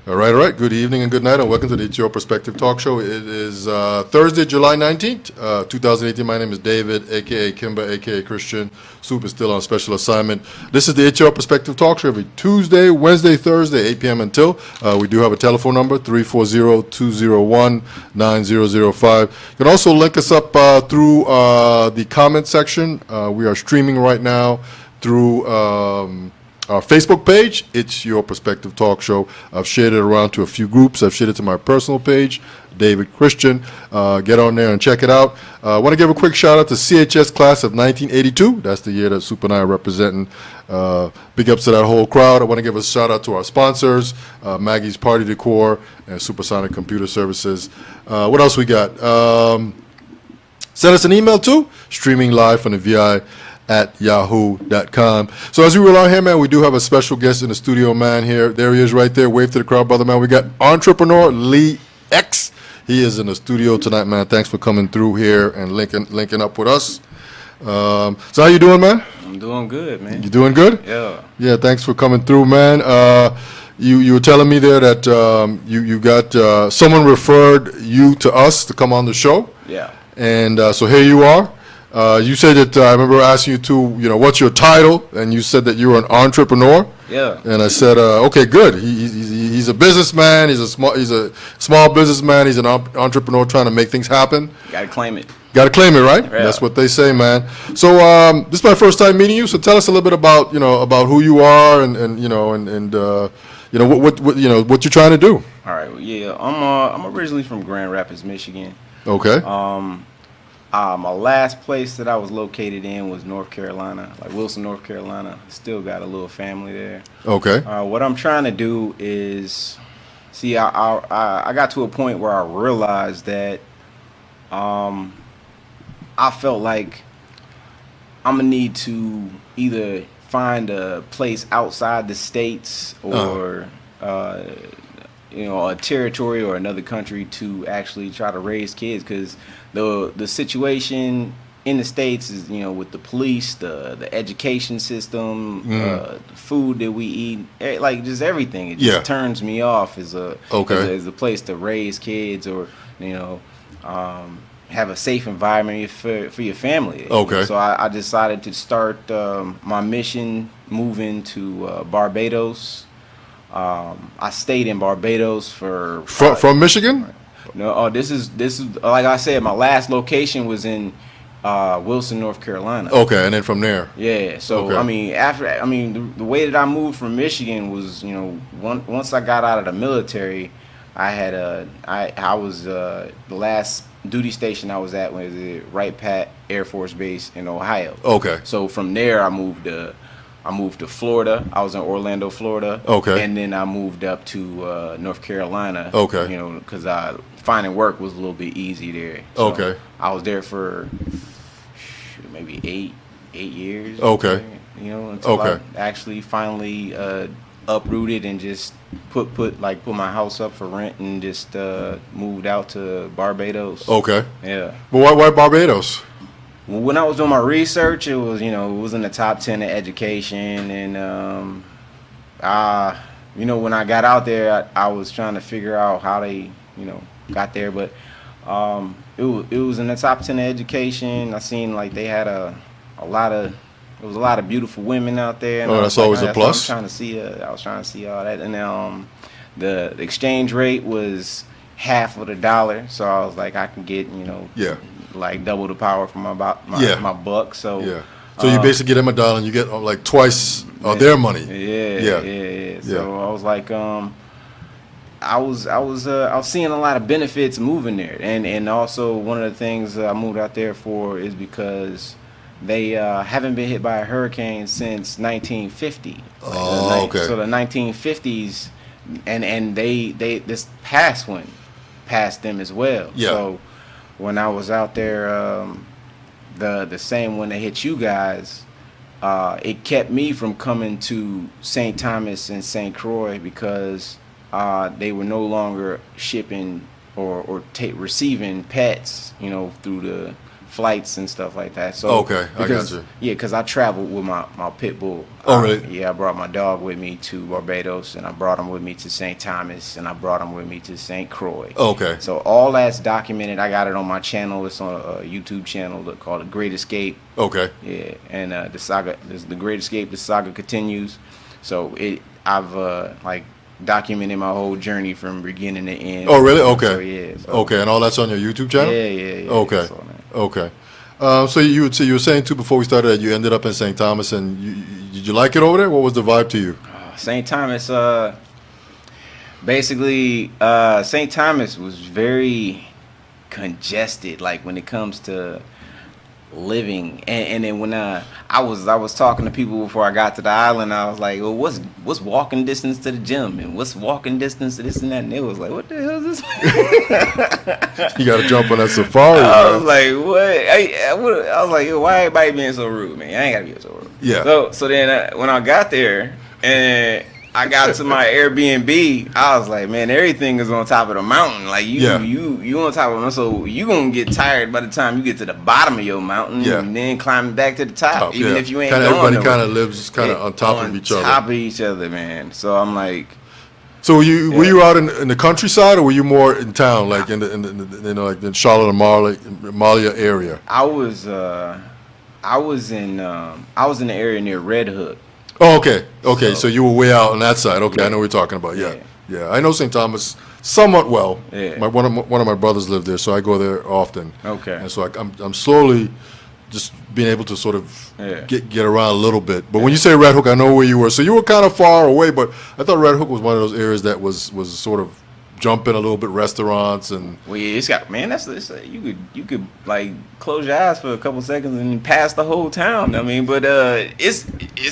All right. Good evening and good night, and welcome to the It's Your Perspective Talk Show. It is Thursday, July 19th, 2018. My name is David, a.k.a. Kimba, a.k.a. Christian. Soup is still on special assignment. This is the It's Your Perspective Talk Show every Tuesday, Wednesday, Thursday, 8 p.m. until. We do have a telephone number, 340-201-9005. You can also link us up through the comment section. We are streaming right now through our Facebook page. It's Your Perspective Talk Show. I've shared it around to a few groups. I've shared it to my personal page, David Christian. Get on there and check it out. I want to give a quick shout out to CHS class of 1982. That's the year that Soup and I are representing. Big ups to that whole crowd. I want to give a shout out to our sponsors, Maggie's Party Decor and Supersonic Computer Services. What else we got? Send us an email too, streaming live from the VI at yahoo.com. So as we roll out here, man, we do have a special guest in the studio, man, here. There he is right there. Wave to the crowd, brother, man. We got entrepreneur Lee X. He is in the studio tonight, man. Thanks for coming through here and linking up with us. So how you doing, man? I'm doing good, man. You doing good? Yeah. Yeah, thanks for coming through, man. You were telling me there that you got someone referred you to us to come on the show. Yeah. And so here you are. You said that I remember asking you what's your title, and you said that you were an entrepreneur. Yeah. And I said, okay, good. He's a businessman. He's a small businessman. He's an entrepreneur trying to make things happen. Gotta claim it. Got to claim it, right? Yeah. That's what they say, man. So this is my first time meeting you. So tell us a little bit about who you are and what you're trying to do. All right. Well, yeah. I'm originally from Grand Rapids, Michigan. Okay. My last place that I was located in was North Carolina, like Wilson, North Carolina. Still got a little family there. Okay. What I'm trying to do is, see, I got to a point where I realized that I felt like I'm gonna need to either find a place outside the states or a territory or another country to actually try to raise kids, because the situation in the states is, with the police, the education system, the food that we eat, like just everything. It just turns me off as a place to raise kids or have a safe environment for your family. Okay. So I decided to start my mission moving to Barbados. I stayed in Barbados from Michigan. No, this is like I said, my last location was in Wilson, North Carolina. Okay, and then from there. Yeah. So okay. The way that I moved from Michigan was, once I got out of the military, I was the last duty station I was at was at Wright Pat Air Force Base in Ohio. Okay. So from there I moved to Florida. I was in Orlando, Florida. Okay. And then I moved up to North Carolina. Okay. Because finding work was a little bit easy there. So okay. I was there for maybe eight years. Okay. Until I actually finally uprooted and just put my house up for rent and just moved out to Barbados. Okay. Yeah. Well, why Barbados? Well, when I was doing my research, it was it was in the top 10 in education, and when I got out there, I was trying to figure out how they got there, but it was in the top 10 in education. I seen like they had a lot of beautiful women out there. And that's always a plus. I was trying to see all that, and the exchange rate was half of the dollar, so I was like, I can get like double the power for my buck. So so you basically get them $1 and you get like twice their money. Yeah. So I was like, I was seeing a lot of benefits moving there, and also one of the things I moved out there for is because they haven't been hit by a hurricane since 1950. Oh, okay. So the 1950s, and they this past one passed them as well. Yeah. So when I was out there, the same one that hit you guys, it kept me from coming to St. Thomas and St. Croix because they were no longer shipping or receiving pets, through the flights and stuff like that. So Okay, I got you. Yeah, because I traveled with my pit bull. Oh, really? Yeah, I brought my dog with me to Barbados, and I brought him with me to St. Thomas, and I brought him with me to St. Croix. Okay. So all that's documented. I got it on my channel. It's on a YouTube channel called The Great Escape. Okay. Yeah, and the saga, The Great Escape. The saga continues. So I've like documented my whole journey from beginning to end. Oh, really? Okay. So, yeah. So, Okay, and all that's on your YouTube channel? Yeah. Okay. That's all that. Okay. So you were saying too before we started that you ended up in St. Thomas, and did you like it over there? What was the vibe to you? St. Thomas, basically, St. Thomas was very congested, like when it comes to living. And then when I was talking to people before I got to the island, I was like, well, what's walking distance to the gym, and what's walking distance to this and that? And they was like, what the hell is this? You got to jump on that safari. I Man. was like, what? I was like, yo, why everybody being so rude, man? I ain't gotta be so rude. Yeah. So then when I got there and I got to my Airbnb, I was like, man, everything is on top of the mountain. Like you on top of them, so you gonna get tired by the time you get to the bottom of your mountain, Yeah. and then climbing back to the top, even yeah. if you ain't Kinda, going everybody nowhere. kind of lives kind of on top of each other. On top of each other, man. So I'm like, So were you out in the countryside, or were you more in town, like in the you know, like in Charlotte and Amalia area? I was in the area near Red Hook. Oh, okay. Okay, so So- you were way out on that side. Okay, I Yeah. know what you're talking about. Yeah. Yeah. Yeah. I know St. Thomas somewhat well. Yeah. One of my brothers lived there, so I go there often. Okay. And so I'm slowly just being able to sort of Yeah. get around a little bit. But when you say Red Hook, I know where you were. So you were kind of far away, but I thought Red Hook was one of those areas that was sort of jumping a little bit, restaurants and Well, yeah, it's got, man. You could like close your eyes for a couple seconds and pass the whole town. I mean, but it's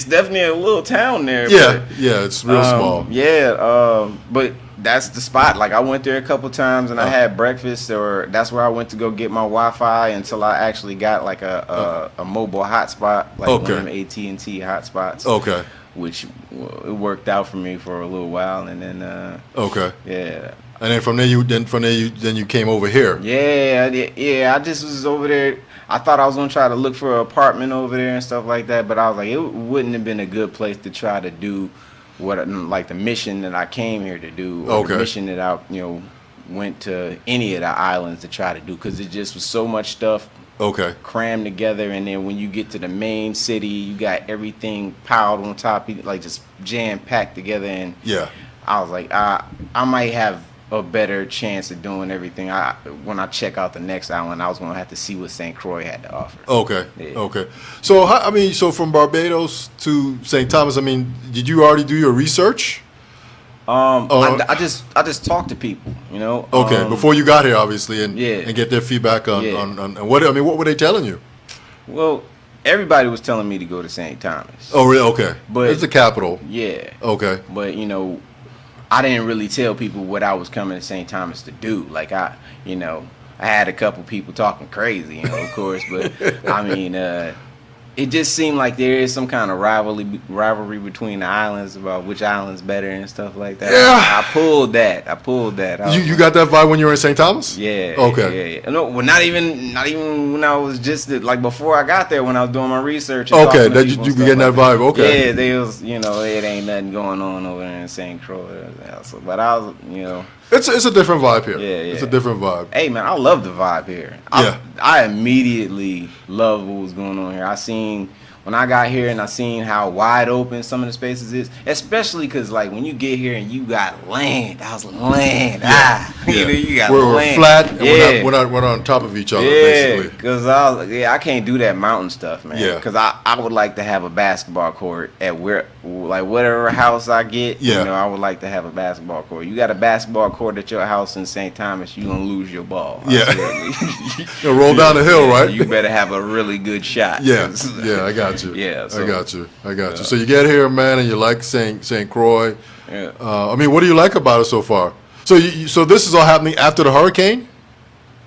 definitely a little town there. yeah, it's real small. Yeah, but that's the spot. Like I went there a couple times and I had breakfast, or that's where I went to go get my Wi-Fi until I actually got like a mobile hotspot, like one of them AT&T hotspots. Okay. Which it worked out for me for a little while, and then Okay. yeah. And then from there you came over here. Yeah. I just was over there. I thought I was gonna try to look for an apartment over there and stuff like that, but I was like, it wouldn't have been a good place to try to do like the mission that I came here to do, or Okay. the mission that I went to any of the islands to try to do, because it just was so much stuff Okay. crammed together, and then when you get to the main city, you got everything piled on top, like just jam packed together, and Yeah. I was like, I might have a better chance of doing everything. When I check out the next island, I was gonna have to see what St. Croix had to offer. Okay. Yeah. Okay. So so from Barbados to St. Thomas, did you already do your research? I just talk to people, Okay, before you got here, obviously, and Yeah. and get their feedback on, Yeah. on what were they telling you? Well, everybody was telling me to go to St. Thomas. Oh, really? Okay. But- It's the capital. Yeah. Okay. But I didn't really tell people what I was coming to St. Thomas to do. Like I had a couple people talking crazy, of course, but I mean, it just seemed like there is some kind of rivalry between the islands about which island's better and stuff like that. Yeah. I pulled that. I was You got that vibe when you were in St. Thomas? Yeah. Okay. Yeah. No, well, not even when I was just like before I got there, when I was doing my research. Okay, talking to that you people be and stuff getting that like vibe. Okay. Yeah, they was it ain't nothing going on over there in St. Croix. So, but I was It's a different vibe here. Yeah, It's a yeah. different vibe. hey man, I love the vibe here. Yeah. I immediately love what was going on here. When I got here and I seen how wide open some of the spaces is, especially because like when you get here and you got land, I was like, land, Yeah. you got we're land. flat and Yeah. we're not on top of each other, Yeah, basically. because I can't do that mountain stuff, man. Yeah. Because I would like to have a basketball court at whatever house I get. Yeah. I would like to have a basketball court. You got a basketball court at your house in St. Thomas, you gonna lose your ball. I Yeah. swear. You roll down the hill, right? You better have a really good shot. Yeah, 'cause- yeah, I got you. Yeah, I so- got you. So you get here, man, and you like St. Croix. Yeah. What do you like about it so far? So this is all happening after the hurricane?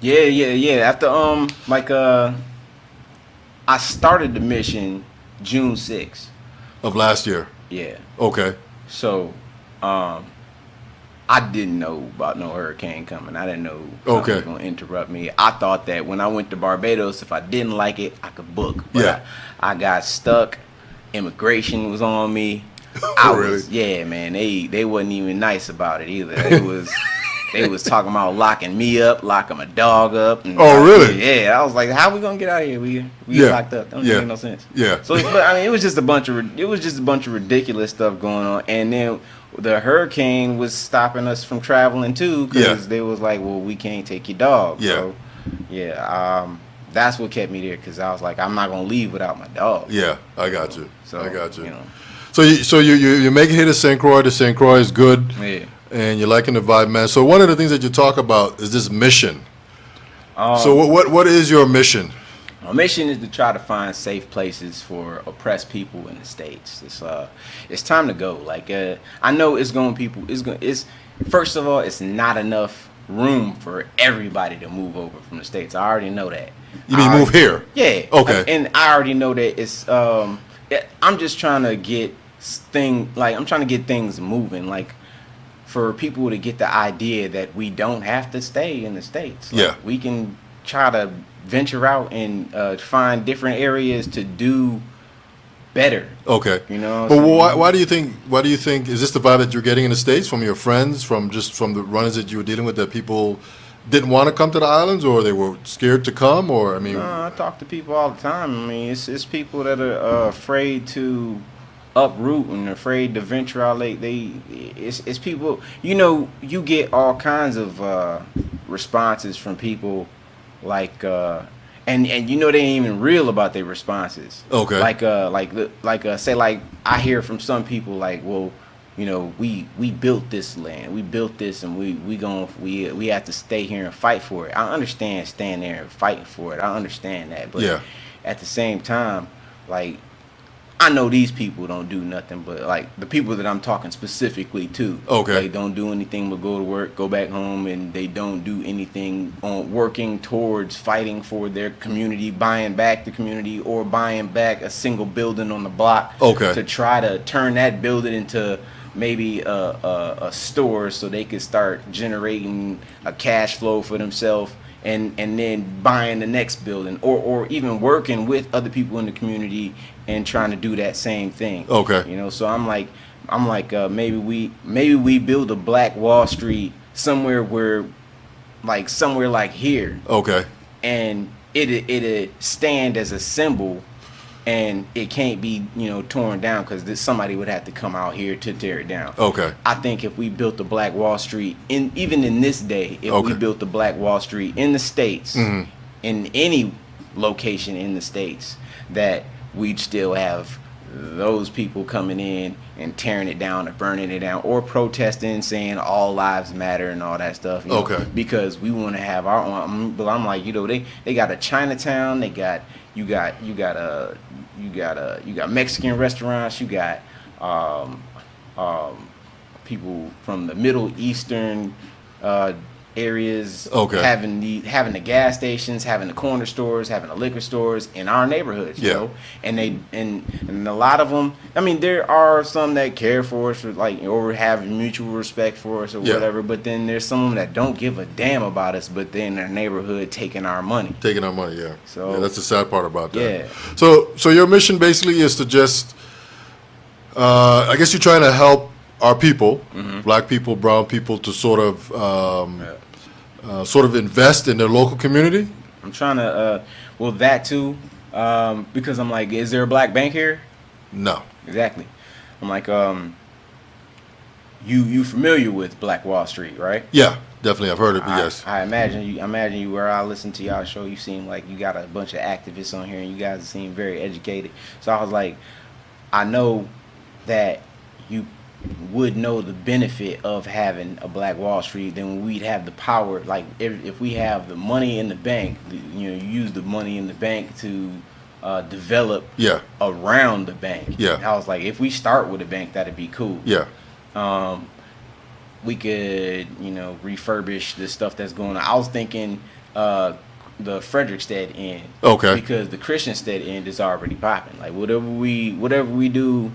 Yeah. After I started the mission June 6th. Of last year. Yeah. Okay. So, I didn't know about no hurricane coming. I didn't know Okay. something was going to interrupt me. I thought that when I went to Barbados, if I didn't like it, I could book. But Yeah. I got stuck. Immigration was on me. Really? Yeah, man. They wasn't even nice about it either. They was talking about locking me up, locking my dog up. And Oh, really? Yeah. I was like, how we gonna get out of here? We Yeah. locked up. Don't Yeah. make no sense. Yeah. So, but I mean, it was just a bunch of ridiculous stuff going on, and then the hurricane was stopping us from traveling too because Yeah. they was like, well, we can't take your dog. Yeah. So, yeah. That's what kept me there because I was like, I'm not gonna leave without my dog. Yeah, I got you. So I got you. You know, So you make it here to St. Croix. The St. Croix is good, yeah. and you're liking the vibe, man. So one of the things that you talk about is this mission. So what is your mission? My mission is to try to find safe places for oppressed people in the states. It's time to go. Like I know it's first of all, it's not enough room for everybody to move over from the states. I already know that. You mean I move already- here? Yeah. Okay. And I already know that it's I'm just trying to get I'm trying to get things moving, like for people to get the idea that we don't have to stay in the states. Like, Yeah. we can try to venture out and find different areas to do better. Okay. You know. But why do you think is this the vibe that you're getting in the States from your friends, from the runners that you were dealing with, that people didn't want to come to the islands, or they were scared to come, or I mean, I talk to people all the time. I mean, it's people that are afraid to uproot and afraid to venture out. Like it's people. You know, you get all kinds of responses from people, like and you know they ain't even real about their responses. Okay. Say like I hear from some people like, well, you know, we built this land, we built this, and we have to stay here and fight for it. I understand staying there and fighting for it. I understand that, but Yeah. at the same time, like I know these people don't do nothing but like the people that I'm talking specifically to. Okay. They don't do anything but go to work, go back home, and they don't do anything on working towards fighting for their community, buying back the community, or buying back a single building on the block. Okay. To try to turn that building into maybe a store so they could start generating a cash flow for themselves. And then buying the next building, or even working with other people in the community and trying to do that same thing. Okay. You know, so I'm like maybe we build a Black Wall Street somewhere like here, okay, and it stand as a symbol, and it can't be, you know, torn down because somebody would have to come out here to tear it down. okay, I think if we built the Black Wall Street, even in this day, if Okay. we built the Black Wall Street in the States, Mhm. in any location in the States, that we'd still have those people coming in and tearing it down or burning it down or protesting, saying all lives matter and all that stuff. You know, Okay. because we want to have our own. But I'm like, you know, they got a Chinatown, you got Mexican restaurants, you got people from the Middle Eastern areas, Okay. having the gas stations, having the corner stores, having the liquor stores in our neighborhoods. You Yeah. know, and a lot of them. I mean, there are some that care for us, or have mutual respect for us, or Yeah. whatever. But then there's some that don't give a damn about us, but they're in their neighborhood taking our money. taking our money, yeah. So- Yeah, that's the sad part about that. Yeah. So your mission basically is to just, I guess you're trying to help our people, Mm-hmm. black people, brown people, to sort of invest in their local community. I'm trying to, that too, because I'm like, is there a black bank here? No. Exactly. I'm like, you familiar with Black Wall Street, right? Yeah, definitely. I've heard it. But yes. I imagine you. Where I listen to y'all show, you seem like you got a bunch of activists on here, and you guys seem very educated. So I was like, I know that you would know the benefit of having a Black Wall Street. Then we'd have the power. Like if we have the money in the bank, you use the money in the bank to develop Yeah. around the bank. Yeah. I was like, if we start with a bank, that'd be cool. Yeah. We could, refurbish the stuff that's going on. I was thinking the Frederickstead end. Okay. Because the Christiansted end is already popping. Like whatever we do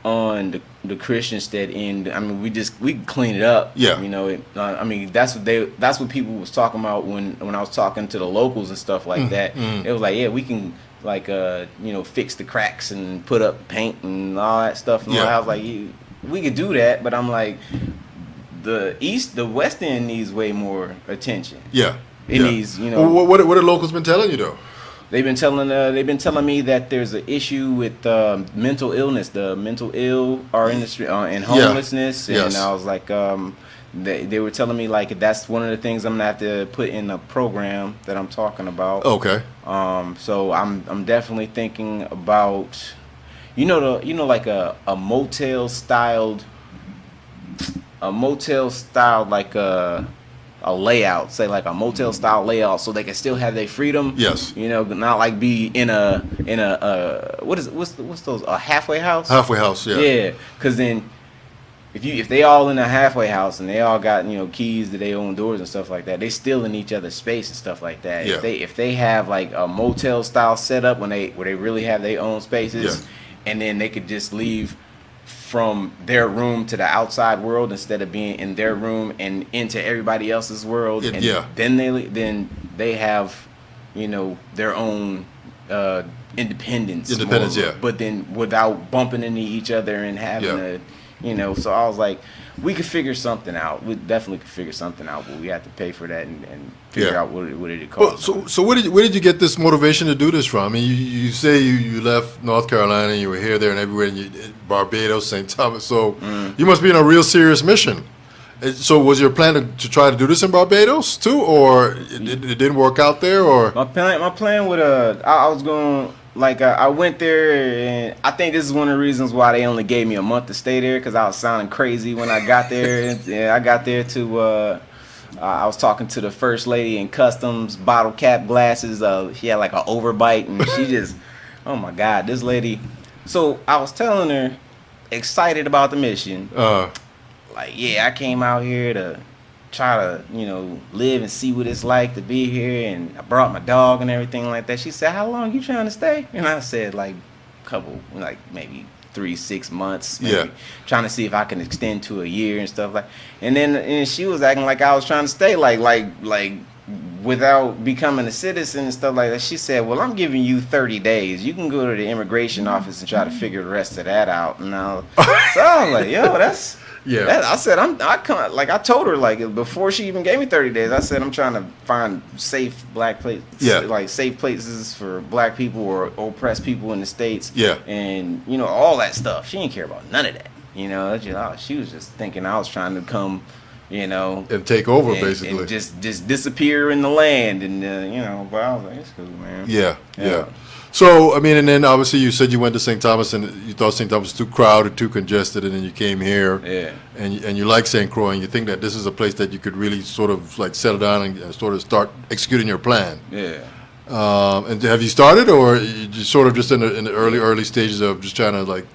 on the Christianstead end. I mean, we can clean it up. Yeah. You know, I mean, that's what people was talking about when I was talking to the locals and stuff like that. It was like, yeah, we can like fix the cracks and put up paint and all that stuff. And I was like, yeah, we could do that, but I'm like, the West End needs way more attention. Yeah. It needs, Well, what have locals been telling you though? They've been telling me that there's an issue with mental illness, the mental ill are in the street and homelessness, and Yes. I was like, they were telling me like that's one of the things I'm gonna have to put in a program that I'm talking about. Okay. So I'm definitely thinking about, like a motel styled like a layout, say like a motel style layout, so they can still have their freedom. Yes. Not like be in a what's those, a halfway house? Halfway house. Yeah. Yeah, because then if they all in a halfway house and they all got keys to their own doors and stuff like that, they still in each other's space and stuff like that. Yeah. If they have like a motel style setup where they really have their own spaces, and then they could just leave from their room to the outside world instead of being in their room and into everybody else's world. Then they have, their own independence. Independence, more, yeah. But then without bumping into each other and having so I was like, we could figure something out. We definitely could figure something out, but we have to pay for that and figure out what it costs. So where did you get this motivation to do this from? I mean, you say you left North Carolina and you were here, there, and everywhere, and Barbados, St. Thomas. So you must be in a real serious mission. So was your plan to try to do this in Barbados too, or it didn't work out there, or? My plan would I was going. Like, I went there, and I think this is one of the reasons why they only gave me a month to stay there, because I was sounding crazy when I got there. And I got there to, I was talking to the first lady in customs, bottle cap glasses. She had like an overbite, and she just, oh my God, this lady. So I was telling her, excited about the mission. Like, yeah, I came out here to try to, live and see what it's like to be here, and I brought my dog and everything like that. She said, how long you trying to stay? And I said, like, maybe 3-6 months, maybe, trying to see if I can extend to a year and stuff like. And she was acting like I was trying to stay like without becoming a citizen and stuff like that. She said, well, I'm giving you 30 days. You can go to the immigration office and try to figure the rest of that out. And so I was like, yo, that's. Yeah, I said I told her, like, before she even gave me 30 days. I said I'm trying to find safe black places, like safe places for black people or oppressed people in the States. Yeah, and all that stuff. She didn't care about none of that. She was just thinking I was trying to come, and take over basically, and just disappear in the land, and But I was like, it's cool, man. Yeah. So, I mean, and then obviously you said you went to St. Thomas and you thought St. Thomas was too crowded, too congested, and then you came here. Yeah. And you like St. Croix, and you think that this is a place that you could really sort of like settle down and sort of start executing your plan. Yeah. And have you started, or you just sort of just in the early stages of just trying to like,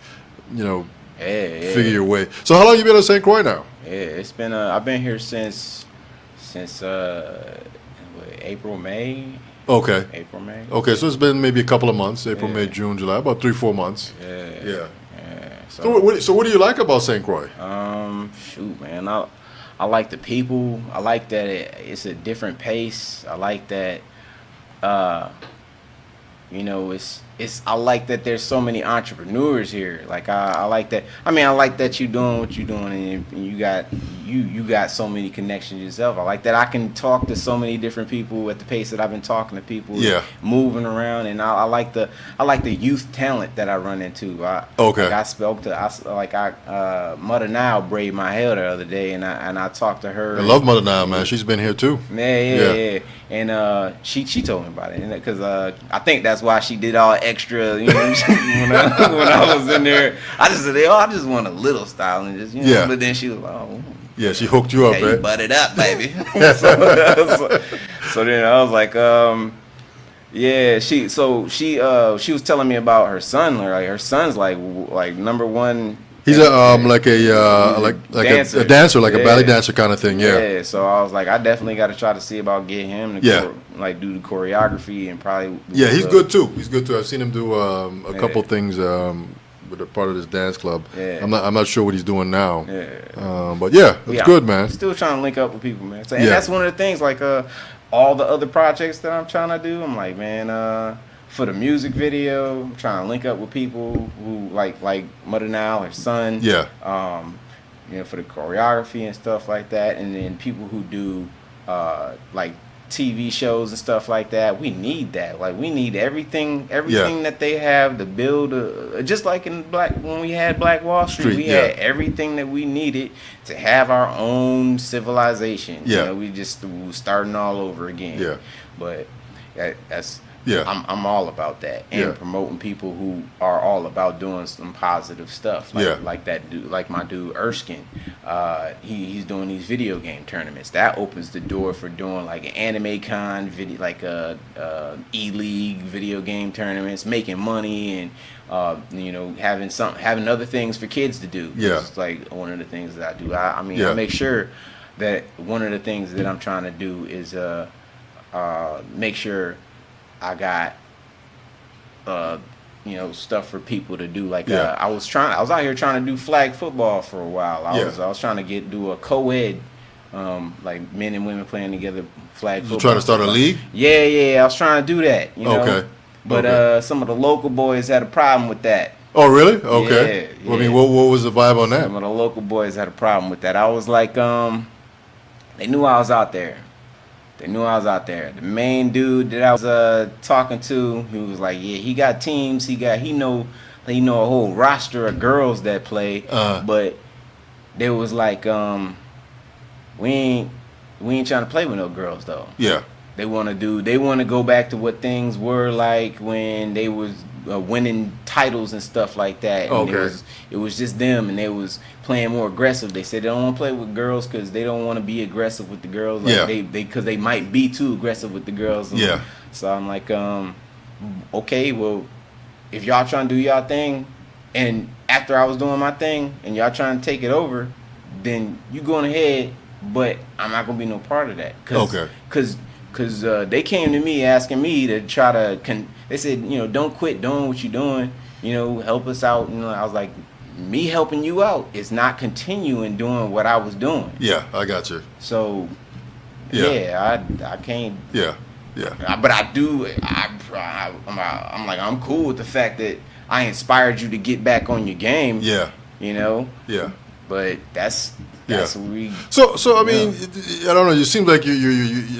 figure your way? So how long you been at St. Croix now? Yeah, it's been I've been here since April, May. Okay. April, May. Okay, so it's been maybe a couple of months. April, May, June, July, about 3-4 months. Yeah. So what do you like about St. Croix? Shoot, man, I like the people. I like that it's a different pace. I like that, I like that there's so many entrepreneurs here. Like I like that. I mean, I like that you're doing what you're doing, and you got so many connections yourself. I like that I can talk to so many different people at the pace that I've been talking to people. Yeah. Moving around, and I like the youth talent that I run into. Okay. I spoke to Mother Now braided my hair the other day, and I talked to her. I love Mother Now, man. She's been here too. Yeah. And she told me about it, because I think that's why she did all extra. When I was in there, I just said, I just want a little style, and just But then she was like, oh. Yeah, she hooked you up, right? You butted up, baby. so then I was like, she was telling me about her son. Like her son's like number one. He's a dancer, like a ballet dancer kind of thing. Yeah. So I was like, I definitely got to try to see about getting him to do the choreography and probably. Yeah, he's good too. I've seen him do a couple things with a part of this dance club. Yeah. I'm not sure what he's doing now. Yeah. But yeah, it's good, man. I'm still trying to link up with people, man. So, and Yeah. that's one of the things, like all the other projects that I'm trying to do. I'm like, man, for the music video, I'm trying to link up with people who like Mother Now, her son. Yeah. For the choreography and stuff like that, and then people who do like TV shows and stuff like that. We need that. Like, we need everything that they have to build just like when we had Black Wall Street, we had everything that we needed to have our own civilization. Yeah. We were starting all over again. Yeah. But that's Yeah. I'm all about that, and promoting people who are all about doing some positive stuff. Like that dude, like my dude Erskine. He's doing these video game tournaments. That opens the door for doing like an Anime Con video, like E-League video game tournaments, making money, and having other things for kids to do. Yeah. It's like one of the things that I do. I make sure that one of the things that I'm trying to do is make sure I got stuff for people to do. Like I was out here trying to do flag football for a while. I was trying to do a co-ed, like men and women playing together flag football. You trying to start a league? Yeah, I was trying to do that. Okay. But some of the local boys had a problem with that. Oh, really? Okay. Yeah, Well, I mean, what was the vibe on that? Some of the local boys had a problem with that. I was like, they knew I was out there. The main dude that I was talking to, he was like, yeah, he got teams. He know a whole roster of girls that play. But they was like, we ain't trying to play with no girls though. Yeah. They want to go back to what things were like when they was winning titles and stuff like that. And Okay. it was just them, and they was playing more aggressive. They said they don't want to play with girls because they don't want to be aggressive with the girls. Like because they might be too aggressive with the girls. And Yeah. So I'm like, okay, well, if y'all trying to do y'all thing, and after I was doing my thing, and y'all trying to take it over, then you going ahead, but I'm not gonna be no part of that. Because they came to me asking me to try to. They said, don't quit doing what you're doing. Help us out. I was like, me helping you out is not continuing doing what I was doing. Yeah, I got you. So, Yeah. I can't. Yeah. But I do. I'm like, I'm cool with the fact that I inspired you to get back on your game. Yeah. Yeah. But that's what we. So I mean, I don't know. You seem like you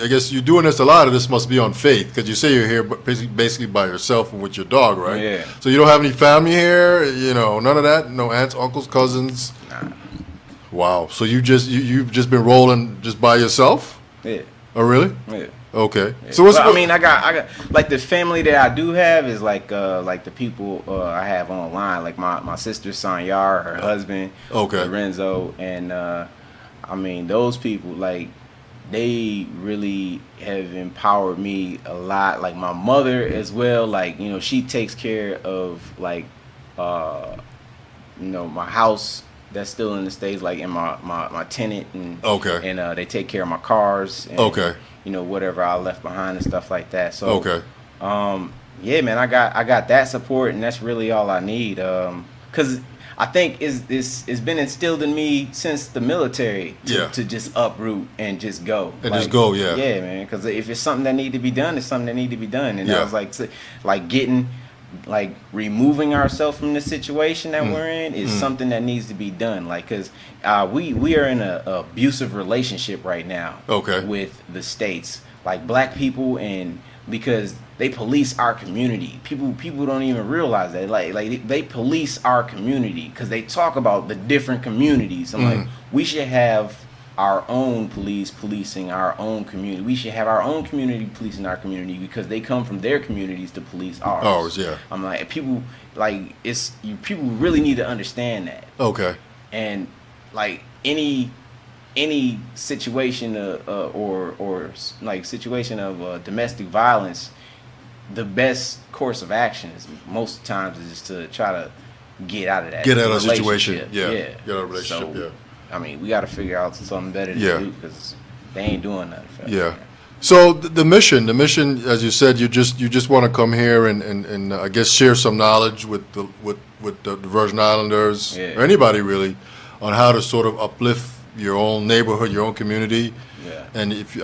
I guess you're doing this. A lot of this must be on faith, because you say you're here, but basically by yourself and with your dog, right? Yeah. So you don't have any family here. None of that. No aunts, uncles, cousins. Nah. Wow. So you've just been rolling just by yourself? Yeah. Oh, really? Yeah. Okay. Yeah. So what's? I mean, I got like the family that I do have is like the people I have online, like my sister Sanyar, her husband, Okay. Lorenzo, and I mean, those people, like, they really have empowered me a lot. Like my mother as well, like, she takes care of like my house that's still in the States, like in my tenant, and Okay. and they take care of my cars, and, Okay. whatever I left behind and stuff like that. So Okay. yeah, man, I got that support, and that's really all I need. Cause I think it's been instilled in me since the military to just uproot and just go. And just go, yeah. Yeah, man. Because if it's something that need to be done, it's something that need to be done. And Yeah. I was like removing ourselves from the situation that we're in is something that needs to be done. Like, because we are in a abusive relationship right now. Okay. With the states, like black people, and because they police our community. People don't even realize that. Like they police our community because they talk about the different communities. I'm like, we should have our own police policing our own community. We should have our own community policing our community because they come from their communities to police ours. Ours, yeah. I'm like, people people really need to understand that. Okay. And like any situation or like situation of domestic violence, the best course of action is most times is just to try to get out of that. Get out of the situation. relationship. Yeah. Yeah. Get out of the relationship. So, I mean, we got to figure out something better to Yeah. do because they ain't doing nothing. For us. Yeah. So the mission, as you said, you just want to come here and I guess share some knowledge with the Virgin Islanders Yeah. or anybody really on how to sort of uplift your own neighborhood, your own community. Yeah. And if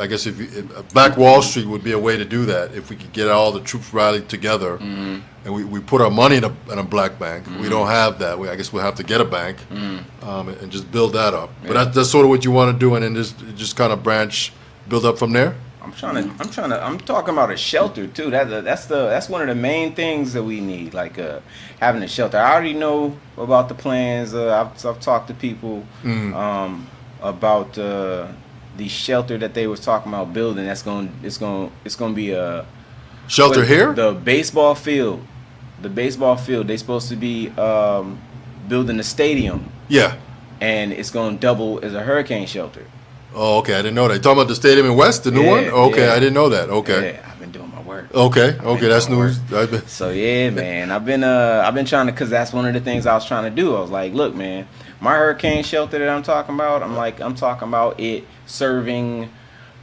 Black Wall Street would be a way to do that, if we could get all the troops rallied together, Mm-hmm. and we put our money in a black bank. We don't have that. I guess we'll have to get a bank, and just build that up. But Yeah. that's sort of what you want to do, and then just kind of build up from there. I'm talking about a shelter too. That's one of the main things that we need, like having a shelter. I already know about the plans. I've talked to people about the shelter that they was talking about building. It's going to be a Shelter here? The baseball field. They supposed to be building a stadium, Yeah. and it's going to double as a hurricane shelter. Oh, okay. I didn't know that. You talking about the stadium in West, the new Yeah, one? Okay, yeah. I didn't know that. Okay. Yeah, I've been doing my work. Okay. been Okay. That's doing news. I've been- So yeah, man, I've been trying to, cause that's one of the things I was trying to do. I was like, look, man, my hurricane shelter that I'm talking about, I'm talking about it serving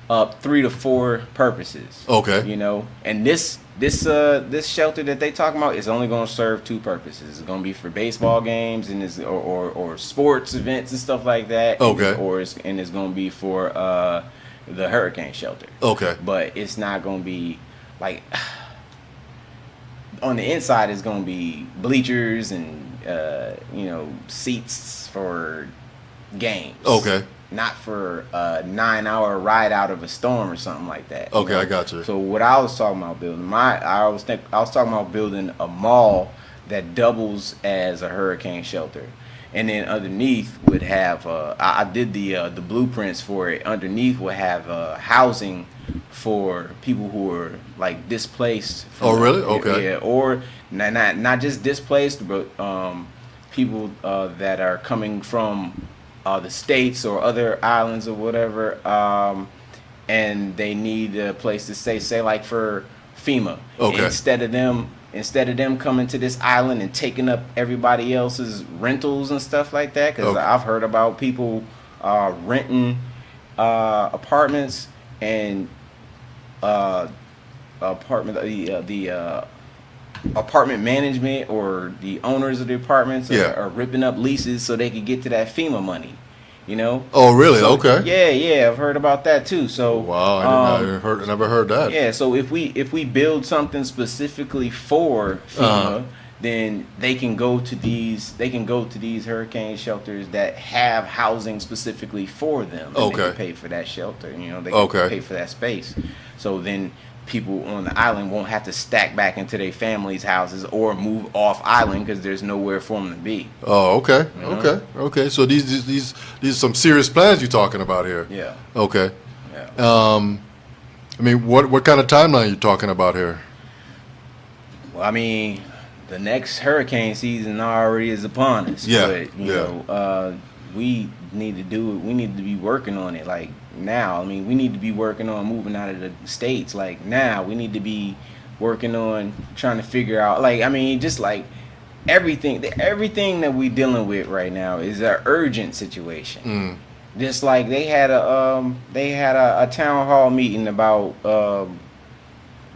up 3 to 4 purposes. Okay. You know, and this shelter that they talking about is only going to serve 2 purposes. It's going to be for baseball games and or sports events and stuff like that. Okay. And it's going to be for the hurricane shelter. Okay. But it's not going to be like on the inside. It's going to be bleachers and seats for games. Okay. Not for a 9-hour ride out of a storm or something like that. you Okay, know? I got you. So what I was talking about building, I was talking about building a mall that doubles as a hurricane shelter, and then underneath would have I did the blueprints for it. Underneath would have housing for people who are like displaced. Oh, really? Okay. Yeah, or not just displaced, but people that are coming from the States or other islands or whatever, and they need a place to stay, say like for FEMA. Okay. Instead of them coming to this island and taking up everybody else's rentals and stuff like that, because Okay. I've heard about people renting apartments and apartment management or the owners of the apartments Yeah. are ripping up leases so they could get to that FEMA money, you know? Oh, really? So, Okay. Yeah, I've heard about that too. So Wow, I never heard that. yeah, so if we build something specifically for FEMA, then they can go to these hurricane shelters that have housing specifically for them. And they Okay. can pay for that shelter, they can Okay. pay for that space. So then people on the island won't have to stack back into their families' houses or move off island because there's nowhere for them to be. Oh, okay. Uh-huh. Okay. So these are some serious plans you're talking about here. Yeah. Okay. Yeah. I mean, what kind of timeline are you talking about here? Well, I mean, the next hurricane season already is upon us. Yeah, But, you yeah. know, we need to do it. We need to be working on it like now. I mean, we need to be working on moving out of the states like now. We need to be working on trying to figure out, like, I mean, just like everything that we dealing with right now is an urgent situation. Just like they had a town hall meeting about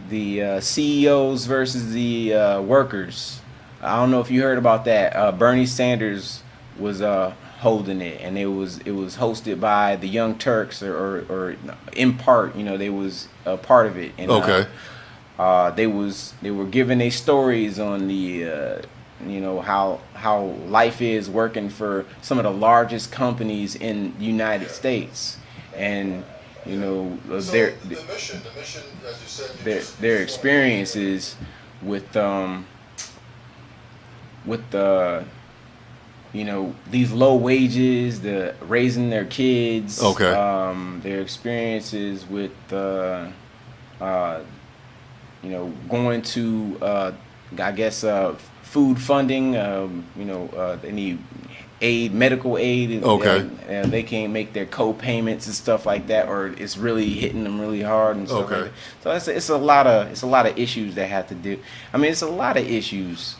the CEOs versus the workers. I don't know if you heard about that. Bernie Sanders was holding it, and it was hosted by the Young Turks, or in part, you know, they was a part of it. And, Okay. they were giving their stories on the how life is working for some of the largest companies in the United States, and you know their mission, as you said, their experiences with these low wages, the raising their kids, Okay. Their experiences with going to I guess food funding, they need aid, medical aid, and Okay. they can't make their co-payments and stuff like that, or it's really hitting them really hard and stuff Okay. like that. So it's a lot of issues that have to do. I mean, it's a lot of issues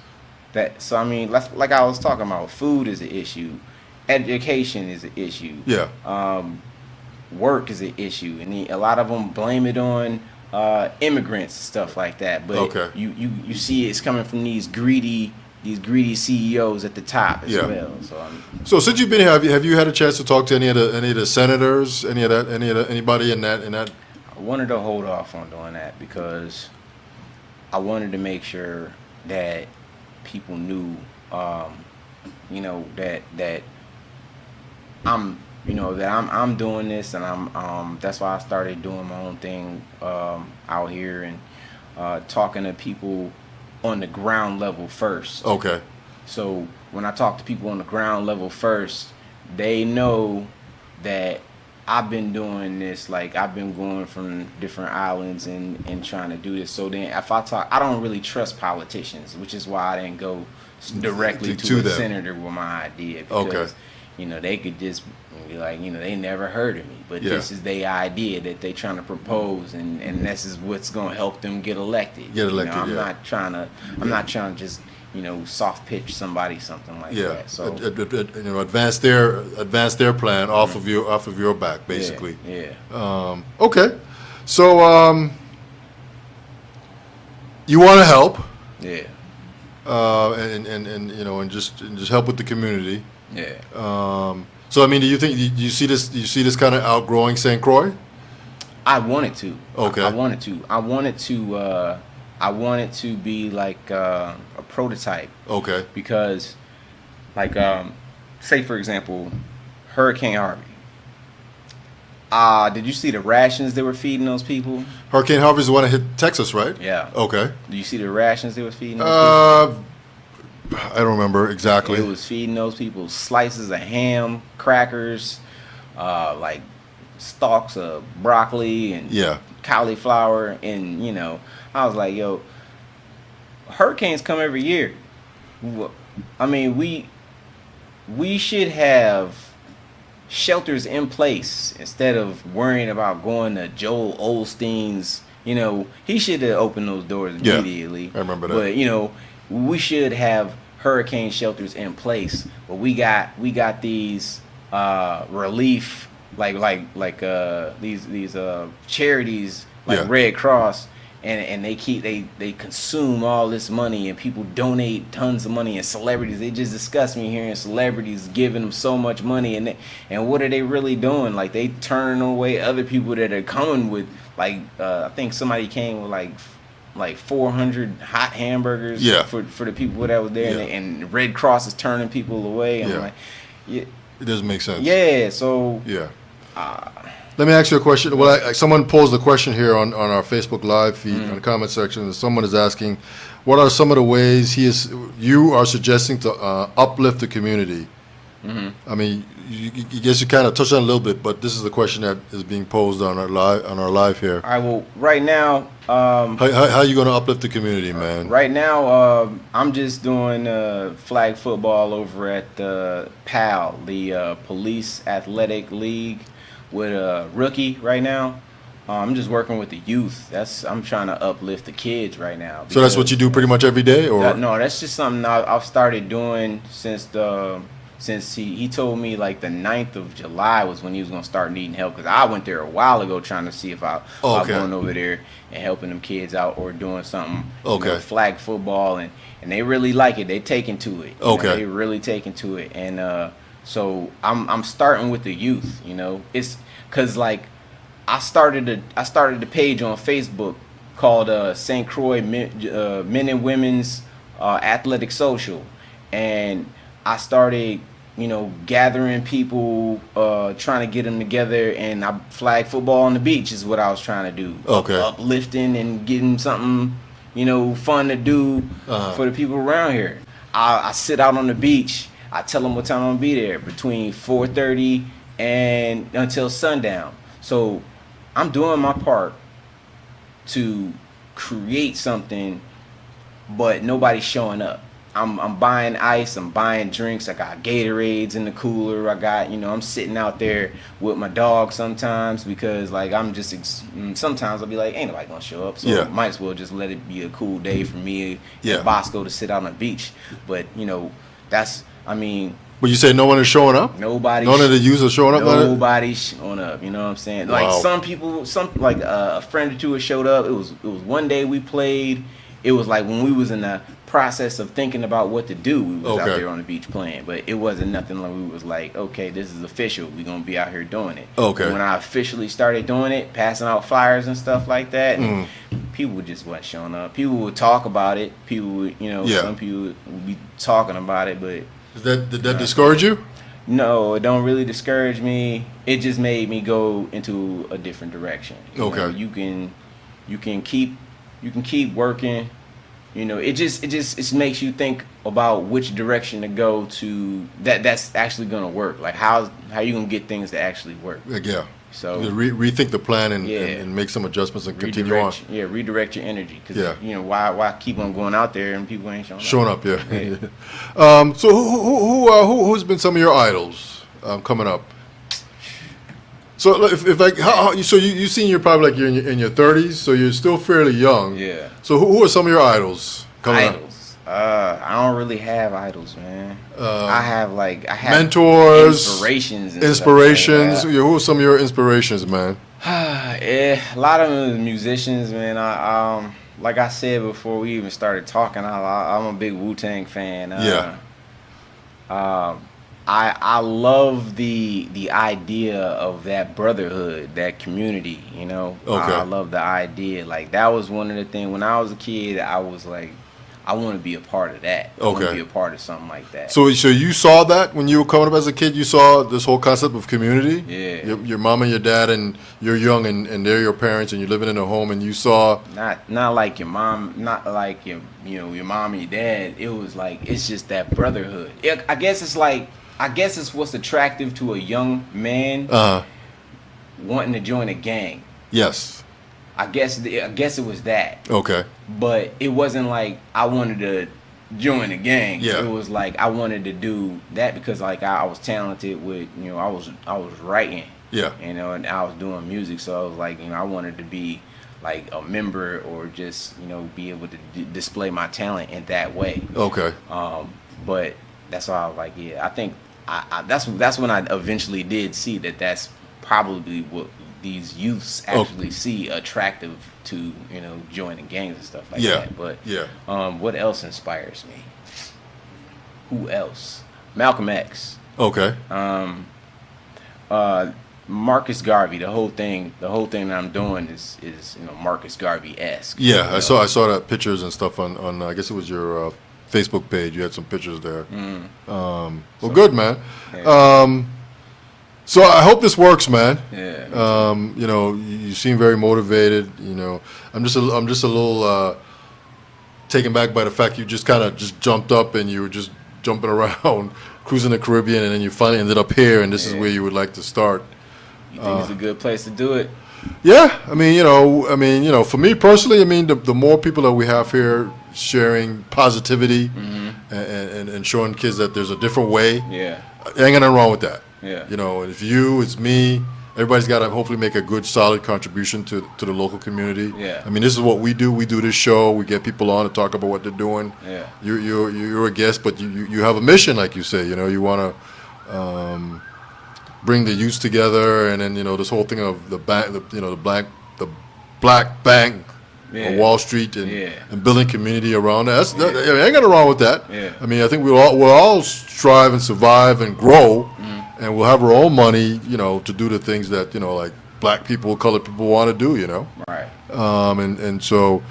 that. So I mean, like I was talking about, food is an issue, education is an issue. Yeah. work is an issue, and a lot of them blame it on immigrants and stuff like that. But Okay. you see it's coming from these greedy CEOs at the top as Yeah. well. So So since you've been here, have you had a chance to talk to any of the senators, anybody in that? I wanted to hold off on doing that because I wanted to make sure that people knew, that I'm, that I'm doing this, and that's why I started doing my own thing out here and talking to people on the ground level first. Okay. So when I talk to people on the ground level first, they know that I've been doing this, like I've been going from different islands and trying to do this. So then if I talk, I don't really trust politicians, which is why I didn't go directly to a them. senator with my idea. Because, they could just be like, they never heard of me. But this is their idea that they trying to propose, and this is what's going to help them get elected. I'm not trying to just, soft pitch somebody something like that. So advance their plan off of your back, basically. Yeah. Okay. So you want to help. Yeah. And just help with the community. Yeah. So I mean, do you see this kind of outgrowing St. Croix? I wanted to. Okay. I wanted to be like a prototype. Okay. Because, like, say for example, Hurricane Harvey. Did you see the rations they were feeding those people? Hurricane Harvey's the one that hit Texas, right? Yeah. Okay. Do you see the rations they were feeding those people? I don't remember exactly. It was feeding those people slices of ham, crackers, like stalks of broccoli and cauliflower, and I was like, yo, hurricanes come every year. I mean, we should have shelters in place instead of worrying about going to Joel Osteen's. He should have opened those doors immediately. I remember that. But we should have hurricane shelters in place. But we got these relief these charities like Red Cross. And they consume all this money, and people donate tons of money, and celebrities, they just disgust me hearing celebrities giving them so much money, and what are they really doing? Like, they turning away other people that are coming with, like, I think somebody came with like 400 hot hamburgers for the people that was there, and Red Cross is turning people away. And I'm like, it doesn't make sense. Yeah, so let me ask you a question. Well, someone posed a question here on our Facebook Live feed, on the comment section, and someone is asking, what are some of the ways you are suggesting to uplift the community? I mean, you guess you kind of touched on it a little bit, but this is the question that is being posed on our live here. All right. Well, right now, how are you going to uplift the community, man? Right now, I'm just doing flag football over at PAL, the Police Athletic League, with a rookie right now. I'm just working with the youth. I'm trying to uplift the kids right now. So that's what you do pretty much every day, or no? That's just something I've started doing since he told me like the 9th of July was when he was gonna start needing help, because I went there a while ago trying to see if I was going over there and helping them kids out or doing something. Flag football, and they really like it. They taking to it. They really taking to it, and so I'm starting with the youth. It's because like I started the page on Facebook called St. Croix Men and Women's Athletic Social, and I started gathering people, trying to get them together, and flag football on the beach is what I was trying to do. Uplifting and getting something fun to do for the people around here. I sit out on the beach. I tell them what time I'm gonna be there, between 4:30 and until sundown. So I'm doing my part to create something, but nobody's showing up. I'm buying ice, I'm buying drinks, I got Gatorades in the cooler, I got, I'm sitting out there with my dog sometimes, because like sometimes I'll be like, ain't nobody gonna show up, so might as well just let it be a cool day for me and Bosco to sit out on the beach. But But you say no one is showing up? Nobody. None of the users showing up? Nobody's showing up. You know what I'm saying? Like Wow. some people, like a friend or two had showed up. It was one day we played. It was like when we was in the process of thinking about what to do. We was out Okay. there on the beach playing, but it wasn't nothing like we was like, okay, this is official. We're gonna be out here doing it. Okay. But when I officially started doing it, passing out flyers and stuff like that, and Mm. people just wasn't showing up. People would talk about it. People would, Yeah. some people would be talking about it, but. Did that discourage you? No, it don't really discourage me. It just made me go into a different direction. You know, Okay. you can keep working. You know, it makes you think about which direction to go to that's actually gonna work. Like how you gonna get things to actually work. Yeah. So You rethink the plan and, Yeah. and make some adjustments and continue on. redirect your energy. Cause Yeah. you know why keep on going out there and people ain't showing up. Showing up, yeah. Yeah. So who's been some of your idols coming up? So if like so you seen you're probably like you're in your 30s, so you're still fairly young. Yeah. So who are some of your idols coming up? Idols. I don't really have idols, man. I have mentors, inspirations, and inspirations. Stuff Yeah, who are some of your inspirations, man? a lot of them is musicians, man. I like I said before we even started talking, I'm a big Wu-Tang fan. I love the idea of that brotherhood, that community. You know, Okay. I love the idea. Like that was one of the things when I was a kid. I was like, I want to be a part of that. I want Okay. to be a part of something like that. So you saw that when you were coming up as a kid. You saw this whole concept of community. Yeah. Your mom and your dad, and you're young, and they're your parents, and you're living in a home, and you saw. Not like your mom, not like your mom and your dad. It was like it's just that brotherhood. I guess it's what's attractive to a young man wanting to join a gang. Yes. I guess it was that, Okay. but it wasn't like I wanted to join a gang. Yeah. It was like I wanted to do that because like I was talented with I was writing. Yeah. And I was doing music, so I was like I wanted to be like a member or just be able to display my talent in that way. Okay. But that's why I was like, yeah, I think that's when I eventually did see that that's probably what these youths actually see attractive to joining gangs and stuff like Yeah. that. But Yeah. what else inspires me? Who else? Malcolm X. Okay. Marcus Garvey. The whole thing that I'm doing is Marcus Garvey-esque. Yeah, I saw that pictures and stuff on I guess it was your Facebook page. You had some pictures there. Well, good, man. Yeah. So I hope this works, man. Yeah. You seem very motivated. I'm just a little taken back by the fact you just kind of just jumped up and you were just jumping around, cruising the Caribbean, and then you finally ended up here, and this is where you would like to start. You think it's a good place to do it? Yeah, for me personally, the more people that we have here sharing positivity and showing kids that there's a different way, Yeah. ain't nothing wrong with that. Yeah. It's you, it's me. Everybody's got to hopefully make a good, solid contribution to the local community. Yeah. This is what we do. We do this show. We get people on to talk about what they're doing. Yeah. You're a guest, but you have a mission, like you say. You want to bring the youth together, and then this whole thing of the bank, the black bank. Yeah. On Wall Street and building community around that. Ain't nothing wrong with that. Yeah. I think we'll all strive and survive and grow, and we'll have our own money, to do the things that like black people, colored people want to do, Right. So,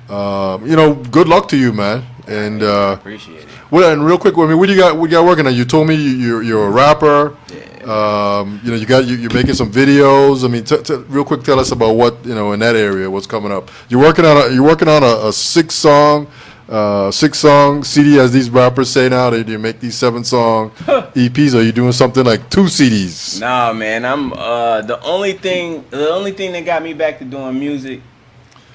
good luck to you, man. And Appreciate it. well, and real quick, what do you got working on? You told me you're a rapper. Yeah. You're making some videos. Real quick, tell us about what in that area. What's coming up? You're working on a six song CD, as these rappers say now. They make these 7-song EPs. Are you doing something like 2 CDs? Nah, man. I'm the only thing that got me back to doing music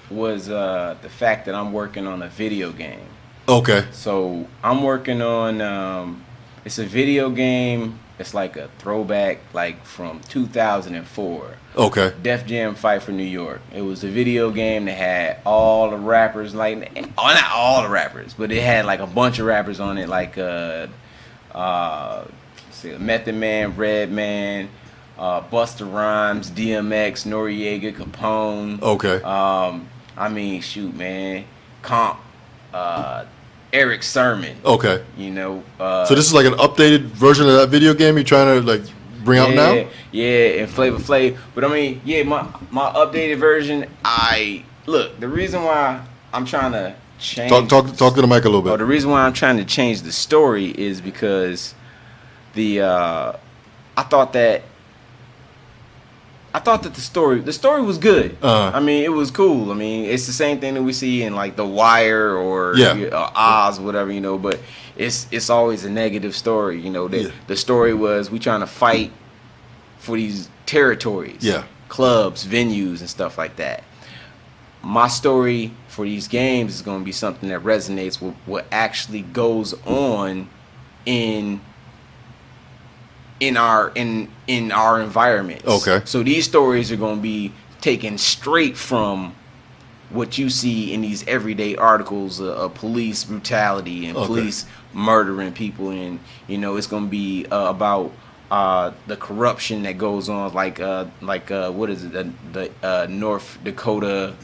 was the fact that I'm working on a video game. Okay. So I'm working on it's a video game. It's like a throwback, like from 2004. Okay. Def Jam Fight for New York. It was a video game that had all the rappers, not all the rappers, but it had like a bunch of rappers on it, like see, Method Man, Redman, Busta Rhymes, DMX, Noriega, Capone. Okay. I mean, shoot, man, Comp, Eric Sermon. Okay. You know. So this is like an updated version of that video game you're trying to like bring out now? Yeah, and Flavor Flav. But I mean, yeah, my updated version. Look, the reason why I'm trying to change. Talk to the mic a little bit. The reason why I'm trying to change the story is because I thought that the story was good. I mean, it was cool. I mean, it's the same thing that we see in like The Wire or Oz, whatever, you know. But it's always a negative story, you know. The story was we trying to fight for these territories, clubs, venues, and stuff like that. My story for these games is going to be something that resonates with what actually goes on in our environments. Okay. So these stories are going to be taken straight from what you see in these everyday articles of police brutality and police murdering people, and you know it's going to be about the corruption that goes on, like what is it, the North Dakota.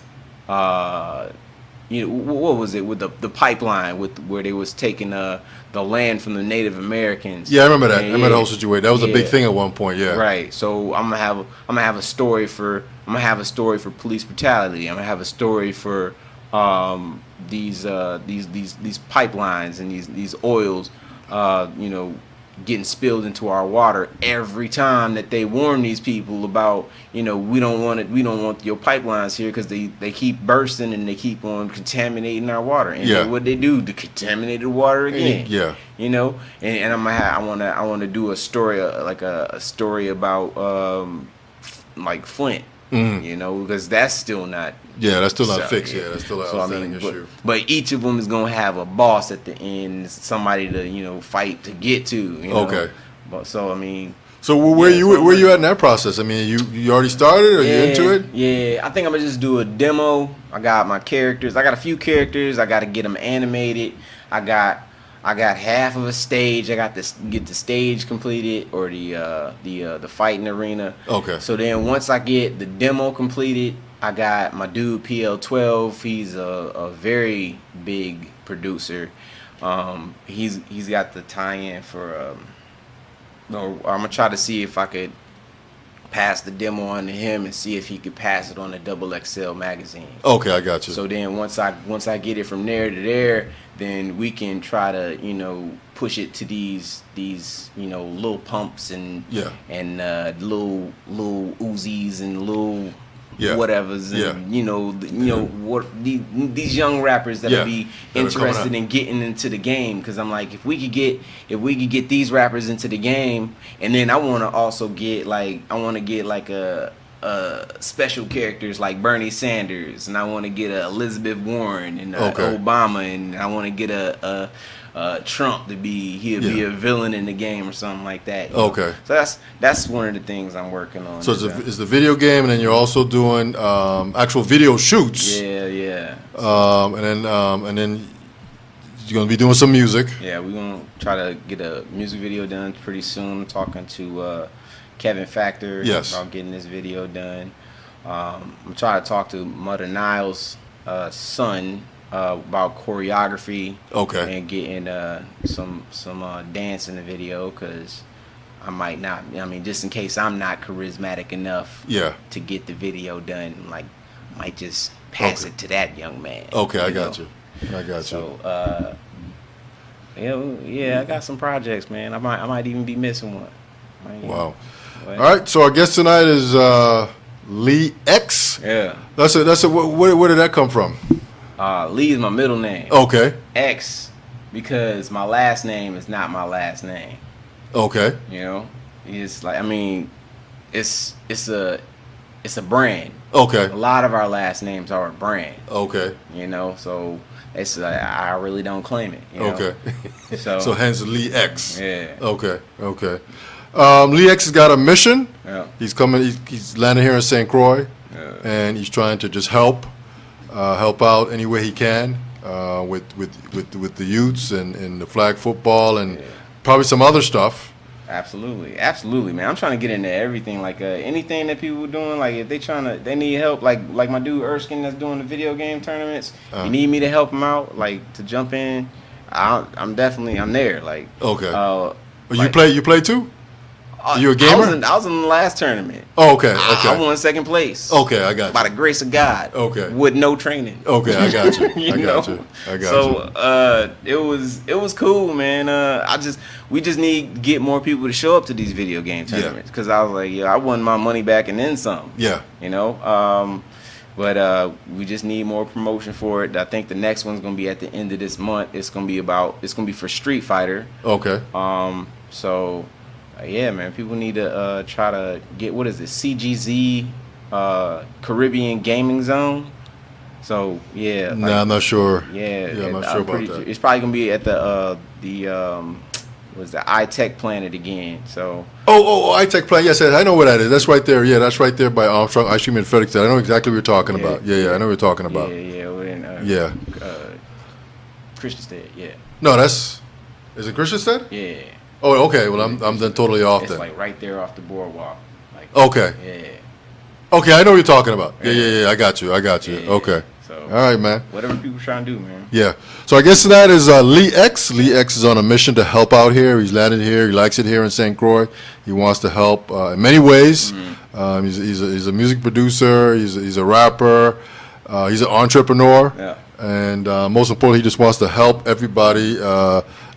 You know, what was it with the pipeline where they was taking the land from the Native Americans? Yeah, I remember that. I remember the whole situation. That was a big thing at one point. Yeah. Right. So I'm gonna have a story for police brutality. I'm gonna have a story for these pipelines and these oils, you know, getting spilled into our water every time that they warn these people about, you know, we don't want your pipelines here because they keep bursting and they keep on contaminating our water. And then what they do to contaminate the water again. Yeah. You know, and I want to do a story like a story about like Flint. You know, because that's still not. Yeah, that's still not fixed. Yeah, that's still an outstanding issue. But each of them is gonna have a boss at the end, somebody to, you know, fight to get to. You know? Okay. But so I mean. So where you at in that process? I mean, you already started, or you into it? Yeah, I think I'm gonna just do a demo. I got my characters. I got a few characters. I got to get them animated. I got half of a stage. I got to get the stage completed, or the fighting arena. Okay. So then once I get the demo completed, I got my dude PL12. He's a very big producer. He's got the tie-in for. I'm gonna try to see if I could pass the demo on to him and see if he could pass it on the XXL magazine. Okay, I got you. So then once I get it from there to there, then we can try to, you know, push it to these you know, little pumps and little Uzis and little whatevers, and you know what these young rappers that'll be interested in getting into the game. Because I'm like, if we could get these rappers into the game, and then I want to also get like a special characters like Bernie Sanders, and I want to get a Elizabeth Warren and Obama, and I want to get a Trump to be a villain in the game or something like that. Okay. So that's one of the things I'm working on. So it's the video game, and then you're also doing actual video shoots. Yeah. And then you're gonna be doing some music. Yeah, we're gonna try to get a music video done pretty soon. I'm talking to Kevin Factor about getting this video done. I'm trying to talk to Mother Niles' son about choreography. Okay. And getting some dance in the video, because I might not. I mean, just in case I'm not charismatic enough. To get the video done, like, might just pass it to that young man. Okay, I got you. So, I got some projects, man. I might even be missing one. Wow. All right, so our guest tonight is Lee X. Yeah. That's a. Where did that come from? Lee is my middle name. Okay. X, because my last name is not my last name. Okay. You know, it's like, I mean, it's a brand. Okay. A lot of our last names are a brand. Okay. You know, so it's I really don't claim it. You know? Okay. So hence Lee X. Yeah. Okay. Lee X has got a mission. Yeah. He's coming. He's landing here in St. Croix, and he's trying to just help out any way he can with the youths and the flag football and probably some other stuff. Absolutely, man. I'm trying to get into everything, like anything that people doing. Like if they need help, like my dude Erskine that's doing the video game tournaments. You need me to help him out, like to jump in. I'm there. Like Okay. like, you play too? You a gamer? I was in the last tournament. Oh, okay. I won second place. Okay, I got you. By the grace of God. Okay. With no training. Okay, I got you. You I got know? you. I got you. It was cool, man. We just need to get more people to show up to these video game tournaments, because I was like, I won my money back and then some. Yeah. You know. But we just need more promotion for it. I think the next one's gonna be at the end of this month. It's gonna be for Street Fighter. Okay. So. Yeah, man. People need to try to get, what is it, CGZ, Caribbean Gaming Zone. So yeah. Like, I'm not sure. Yeah, I'm not sure about that. It's probably gonna be at the iTech Planet again. So. Oh, iTech Planet. Yes, I know where that is. That's right there. Yeah, that's right there by Armstrong Ice Cream and Frederickson. I know exactly what you're talking about. Yeah, I know what you're talking about. Yeah. We're in, Christiansted. Yeah. No, is it Christiansted? Yeah. Oh, okay. Well, I'm then totally off It's then. like right there off the boardwalk. Like, Okay. Yeah. Okay, I know what you're talking about. Yeah. I got you. Yeah. Okay. So, all right, man. Whatever people trying to do, man. Yeah. So I guess that is Lee X. Lee X is on a mission to help out here. He's landed here. He likes it here in St. Croix. He wants to help in many ways. Mm-hmm. He's a music producer. He's a rapper. He's an entrepreneur. Yeah. And most importantly, he just wants to help everybody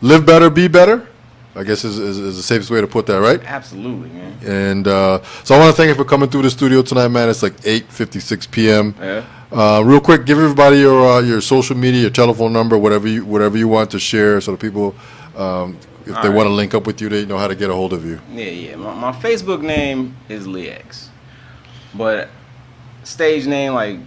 live better, be better. I guess is the safest way to put that, right? Absolutely, man. And so I want to thank you for coming through the studio tonight, man. It's like 8:56 p.m. Yeah. Real quick, give everybody your social media, your telephone number, whatever you want to share, so the people, if they want to link up with you, they know how to get a hold of you. Yeah. My Facebook name is Lex, but stage name, like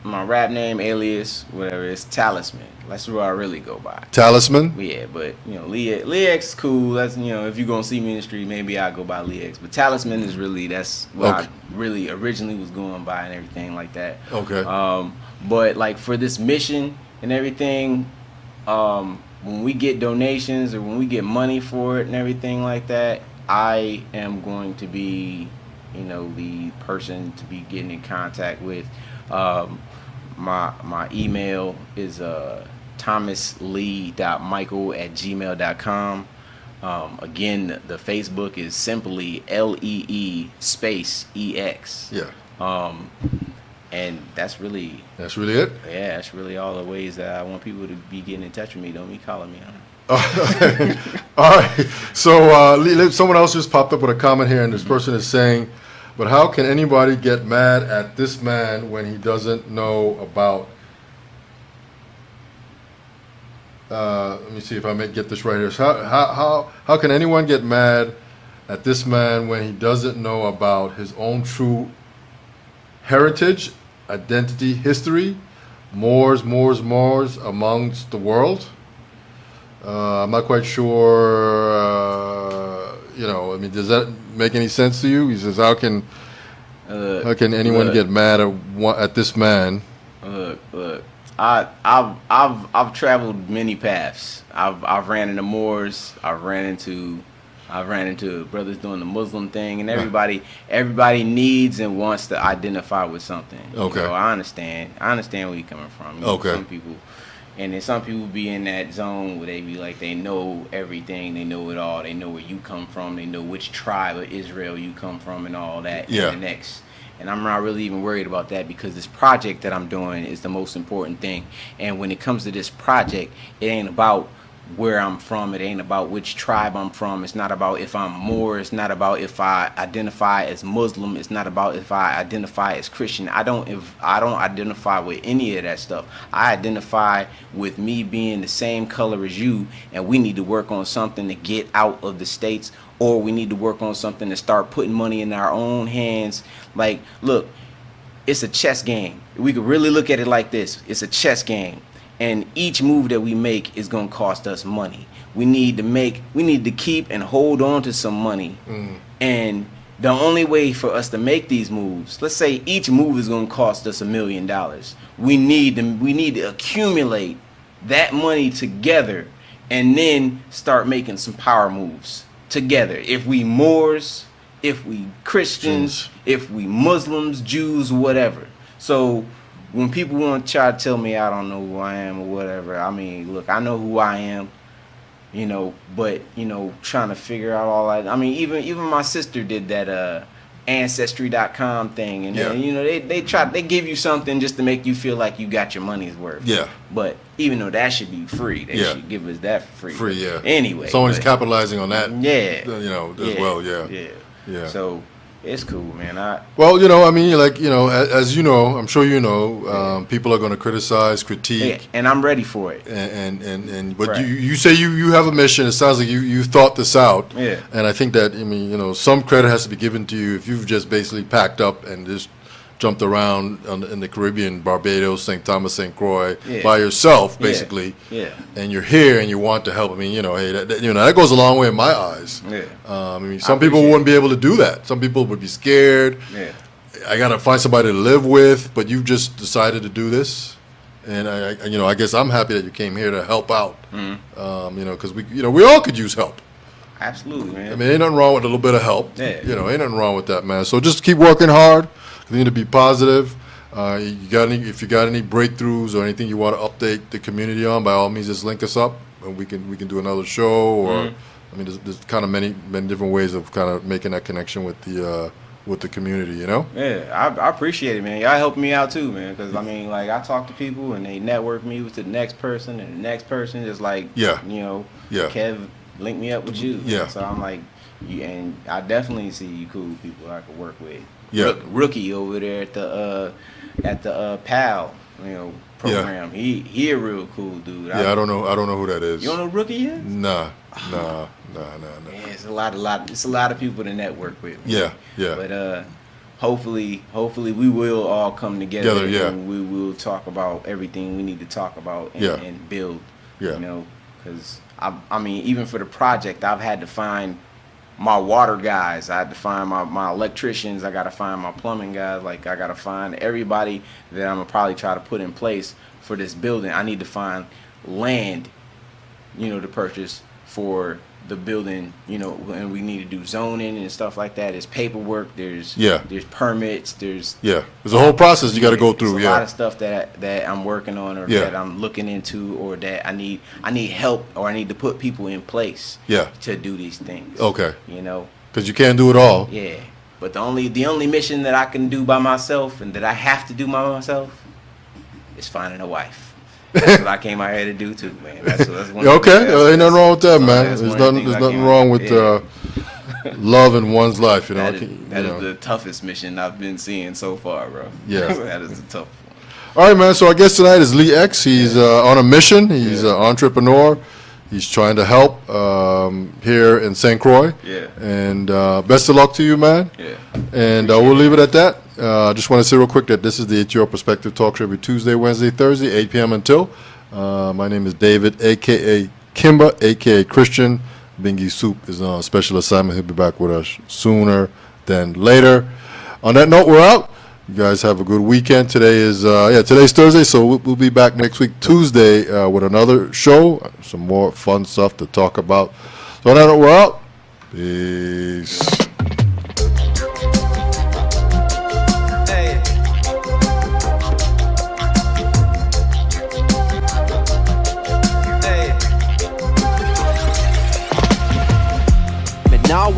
my rap name, alias, whatever, it's Talisman. That's who I really go by. Talisman? Yeah, but Lex is cool. That's, if you're gonna see me in the street, maybe I go by Lex. But Talisman is that's what I really originally was going by and everything like that. Okay. But like for this mission and everything, when we get donations or when we get money for it and everything like that, I am going to be, the person to be getting in contact with. My email is thomaslee.michael@gmail.com. Again, the Facebook is simply LEE space EX. Yeah. And that's really it? Yeah, that's really all the ways that I want people to be getting in touch with me. Don't be calling me on it. All right. So someone else just popped up with a comment here, and this person is saying, but how can anybody get mad at this man when he doesn't know about... let me see if I may get this right here. So how can anyone get mad at this man when he doesn't know about his own true heritage, identity, history, Moors amongst the world? I'm not quite sure. Does that make any sense to you? He says, how can anyone get mad at this man? Look. I've traveled many paths. I've ran into Moors. I've ran into brothers doing the Muslim thing, and everybody needs and wants to identify with something. Okay. I understand where you're coming from. Okay. Some people, and then some people be in that zone where they be like, they know everything, they know it all, they know where you come from, they know which tribe of Israel you come from, and all that. Yeah. And the next. And I'm not really even worried about that, because this project that I'm doing is the most important thing. And when it comes to this project, it ain't about where I'm from. It ain't about which tribe I'm from. It's not about if I'm Moor. It's not about if I identify as Muslim. It's not about if I identify as Christian. I don't identify with any of that stuff. I identify with me being the same color as you, and we need to work on something to get out of the States, or we need to work on something to start putting money in our own hands. Like, look, it's a chess game. We could really look at it like this. It's a chess game. And each move that we make is going to cost us money. We need to keep and hold on to some money. And the only way for us to make these moves, let's say each move is going to cost us $1 million. We need to accumulate that money together and then start making some power moves. together. If we Moors, if we Christians, Jews. if we Muslims, Jews, whatever. So when people want to try to tell me I don't know who I am or whatever, I mean, look, I know who I am, you know, but, you know, trying to figure out all that. I mean, even my sister did that Ancestry.com thing, and Yeah. you know, they give you something just to make you feel like you got your money's worth. Yeah. But even though that should be free, they Yeah. should give us that for free. Free, yeah. Anyway. Someone's but- capitalizing on that. Yeah. You know, as well. Yeah. Yeah. Yeah. So it's cool, man. Well, you know, I mean, like, you know, as you know, I'm sure you know, people are going to criticize, critique, And I'm ready for it. but Right. you say you have a mission. It sounds like you thought this out. Yeah. And I think that, I mean, you know, some credit has to be given to you if you've just basically packed up and just jumped around in the Caribbean, Barbados, St. Thomas, St. Croix, Yeah. by yourself, Yeah. basically. Yeah. And you're here and you want to help. I mean, you know, hey, you know, that goes a long way in my eyes. Yeah. I mean, some people appreciate it. wouldn't be able to do that. Some people would be scared. Yeah. I gotta find somebody to live with, but you've just decided to do this, and you know, I guess I'm happy that you came here to help out. You know, because we all could use help. Absolutely, man. I mean, ain't nothing wrong with a little bit of help. Yeah. You know, ain't nothing wrong with that, man. So just keep working hard. Continue to be positive. If you got any breakthroughs or anything you want to update the community on, by all means, just link us up, and we can do another show. Or I mean, there's kind of many different ways of kind of making that connection with the community. You know. Yeah, I appreciate it, man. Y'all helping me out too, man. Because I mean, like, I talk to people and they network me with the next person, and the next person is like, Yeah. you know, Yeah. Kev, link me up with you. Yeah. So I'm like, and I definitely see you cool people I could work with. Yeah. Rookie over there at the PAL, you know, program. He a real cool dude. Yeah, I don't know who that is. You don't know who Rookie is? Nah. Yeah, it's a lot of people to network with. Yeah, yeah. But hopefully we will all come together. Together, yeah. And we will talk about everything we need to talk about and, Yeah. and build. Yeah. You know, because I mean, even for the project, I've had to find my water guys. I had to find my electricians. I got to find my plumbing guys. Like, I got to find everybody that I'm gonna probably try to put in place for this building. I need to find land, you know, to purchase for the building, you know, and we need to do zoning and stuff like that. There's paperwork, there's permits, there's Yeah, there's a whole process you got to go through. there's a Yeah. lot of stuff that I'm working on, or Yeah. that I'm looking into, or that I need help, or I need to put people in place Yeah. to do these things. Okay. You know? Because you can't do it all. Yeah. But the only mission that I can do by myself, and that I have to do by myself, is finding a wife. That's what I came out here to do too, man. That's one Yeah, of the- okay, that's- ain't nothing wrong with that, that's- man. that's There's one of the nothing. things There's I nothing came wrong out- with yeah. love in one's life. You know. That is the toughest mission I've been seeing so far, bro. Yeah. That is the tough one. All right, man. So I guess tonight is Lee X. He's on a mission. He's an entrepreneur. He's trying to help here in St. Croix. Yeah. And best of luck to you, man. Yeah. And we'll leave it at that. I just want to say real quick that this is the It's Your Perspective Talk Show every Tuesday, Wednesday, Thursday, 8 p.m. until. My name is David, a.k.a. Kimba, a.k.a. Christian. Bingy Soup is on special assignment. He'll be back with us sooner than later. On that note, we're out. You guys have a good weekend. Today is today's Thursday, so we'll be back next week Tuesday with another show, some more fun stuff to talk about. So on that note, we're out. Peace. Now